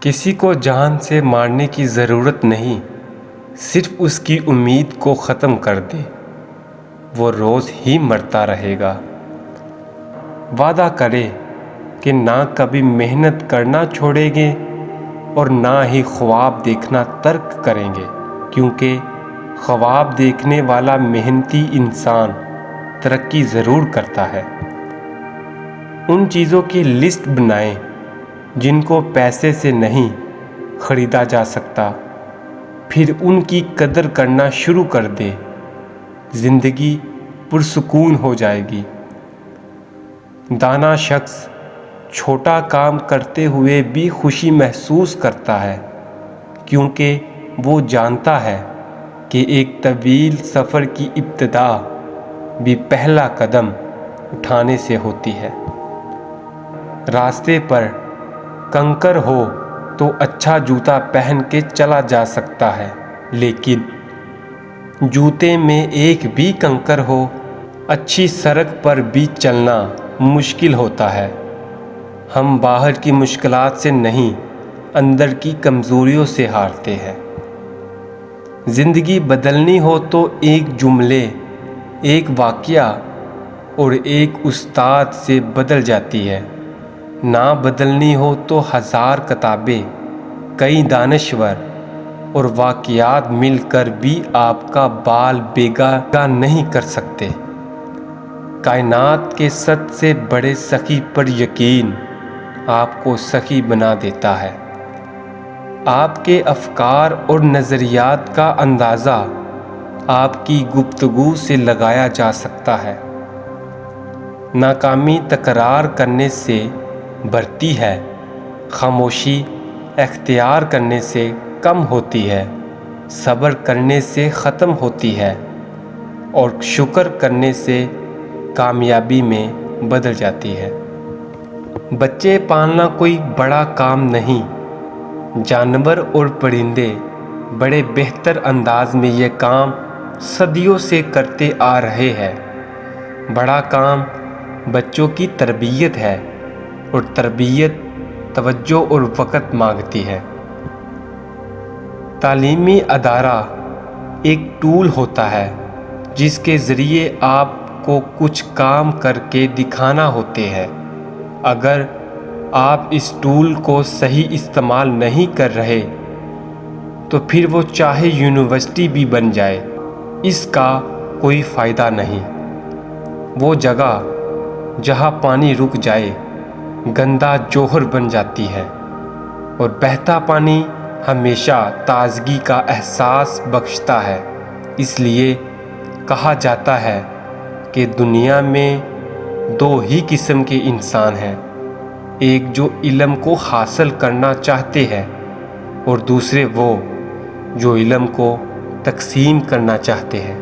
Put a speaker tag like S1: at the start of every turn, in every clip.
S1: کسی کو جان سے مارنے کی ضرورت نہیں، صرف اس کی امید کو ختم کر دے، وہ روز ہی مرتا رہے گا۔ وعدہ کرے کہ نہ کبھی محنت کرنا چھوڑیں گے اور نہ ہی خواب دیکھنا ترک کریں گے، کیونکہ خواب دیکھنے والا محنتی انسان ترقی ضرور کرتا ہے۔ ان چیزوں کی لسٹ بنائیں جن کو پیسے سے نہیں خریدا جا سکتا، پھر ان کی قدر کرنا شروع کر دے، زندگی پرسکون ہو جائے گی۔ دانا شخص چھوٹا کام کرتے ہوئے بھی خوشی محسوس کرتا ہے، کیونکہ وہ جانتا ہے کہ ایک طویل سفر کی ابتدا بھی پہلا قدم اٹھانے سے ہوتی ہے۔ راستے پر کنکر ہو تو اچھا جوتا پہن کے چلا جا سکتا ہے، لیکن جوتے میں ایک بھی کنکر ہو، اچھی سڑک پر بھی چلنا مشکل ہوتا ہے۔ ہم باہر کی مشکلات سے نہیں، اندر کی کمزوریوں سے ہارتے ہیں۔ زندگی بدلنی ہو تو ایک جملے، ایک واقعہ اور ایک استاد سے بدل جاتی ہے۔ نہ بدلنی ہو تو ہزار کتابیں، کئی دانشور اور واقعات مل کر بھی آپ کا بال بیگا نہیں کر سکتے۔ کائنات کے سب سے بڑے سخی پر یقین آپ کو سخی بنا دیتا ہے۔ آپ کے افکار اور نظریات کا اندازہ آپ کی گفتگو سے لگایا جا سکتا ہے۔ ناکامی تکرار کرنے سے بڑھتی ہے، خاموشی اختیار کرنے سے کم ہوتی ہے، صبر کرنے سے ختم ہوتی ہے اور شکر کرنے سے کامیابی میں بدل جاتی ہے۔ بچے پالنا کوئی بڑا کام نہیں، جانور اور پرندے بڑے بہتر انداز میں یہ کام صدیوں سے کرتے آ رہے ہیں۔ بڑا کام بچوں کی تربیت ہے، اور تربیت توجہ اور وقت مانگتی ہے۔ تعلیمی ادارہ ایک ٹول ہوتا ہے جس کے ذریعے آپ کو کچھ کام کر کے دکھانا ہوتے ہیں۔ اگر آپ اس ٹول کو صحیح استعمال نہیں کر رہے تو پھر وہ چاہے یونیورسٹی بھی بن جائے، اس کا کوئی فائدہ نہیں۔ وہ جگہ جہاں پانی رک جائے گندا جوہر بن جاتی ہے، اور بہتا پانی ہمیشہ تازگی کا احساس بخشتا ہے۔ اس لیے کہا جاتا ہے کہ دنیا میں دو ہی قسم کے انسان ہیں، ایک جو علم کو حاصل کرنا چاہتے ہیں اور دوسرے وہ جو علم کو تقسیم کرنا چاہتے ہیں۔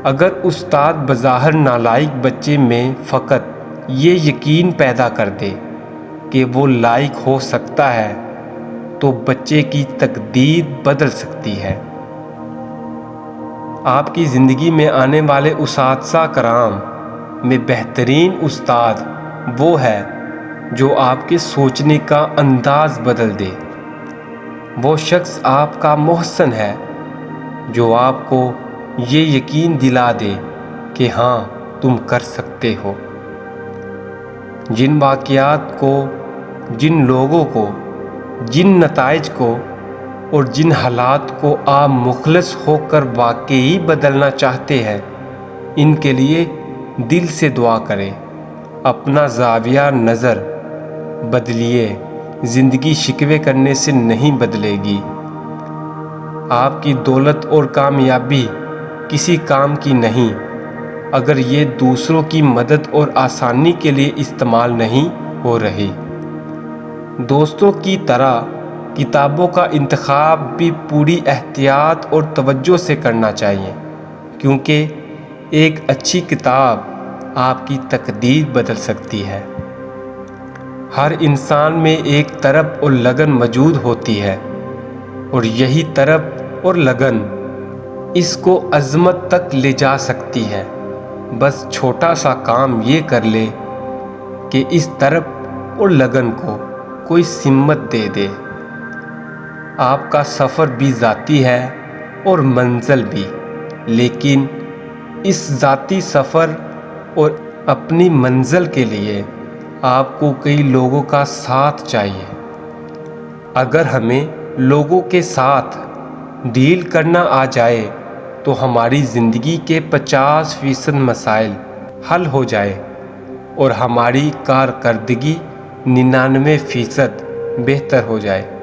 S1: اگر استاد بظاہر نالائق بچے میں فقط یہ یقین پیدا کر دے کہ وہ لائق ہو سکتا ہے تو بچے کی تقدیر بدل سکتی ہے۔ آپ کی زندگی میں آنے والے اساتذہ کرام میں بہترین استاد وہ ہے جو آپ کے سوچنے کا انداز بدل دے۔ وہ شخص آپ کا محسن ہے جو آپ کو یہ یقین دلا دے کہ ہاں تم کر سکتے ہو۔ جن واقعات کو، جن لوگوں کو، جن نتائج کو اور جن حالات کو آپ مخلص ہو کر واقعی بدلنا چاہتے ہیں، ان کے لیے دل سے دعا کریں۔ اپنا زاویہ نظر بدلیے، زندگی شکوے کرنے سے نہیں بدلے گی۔ آپ کی دولت اور کامیابی کسی کام کی نہیں اگر یہ دوسروں کی مدد اور آسانی کے لیے استعمال نہیں ہو رہی۔ دوستوں کی طرح کتابوں کا انتخاب بھی پوری احتیاط اور توجہ سے کرنا چاہیے، کیونکہ ایک اچھی کتاب آپ کی تقدیر بدل سکتی ہے۔ ہر انسان میں ایک طرب اور لگن موجود ہوتی ہے، اور یہی طرب اور لگن اس کو عظمت تک لے جا سکتی ہے۔ بس چھوٹا سا کام یہ کر لے کہ اس طرب اور لگن کو کوئی سمت دے دے۔ آپ کا سفر بھی ذاتی ہے اور منزل بھی، لیکن اس ذاتی سفر اور اپنی منزل کے لیے آپ کو کئی لوگوں کا ساتھ چاہیے۔ اگر ہمیں لوگوں کے ساتھ ڈیل کرنا آ جائے تو ہماری زندگی کے 50% مسائل حل ہو جائے اور ہماری کارکردگی 99% بہتر ہو جائے۔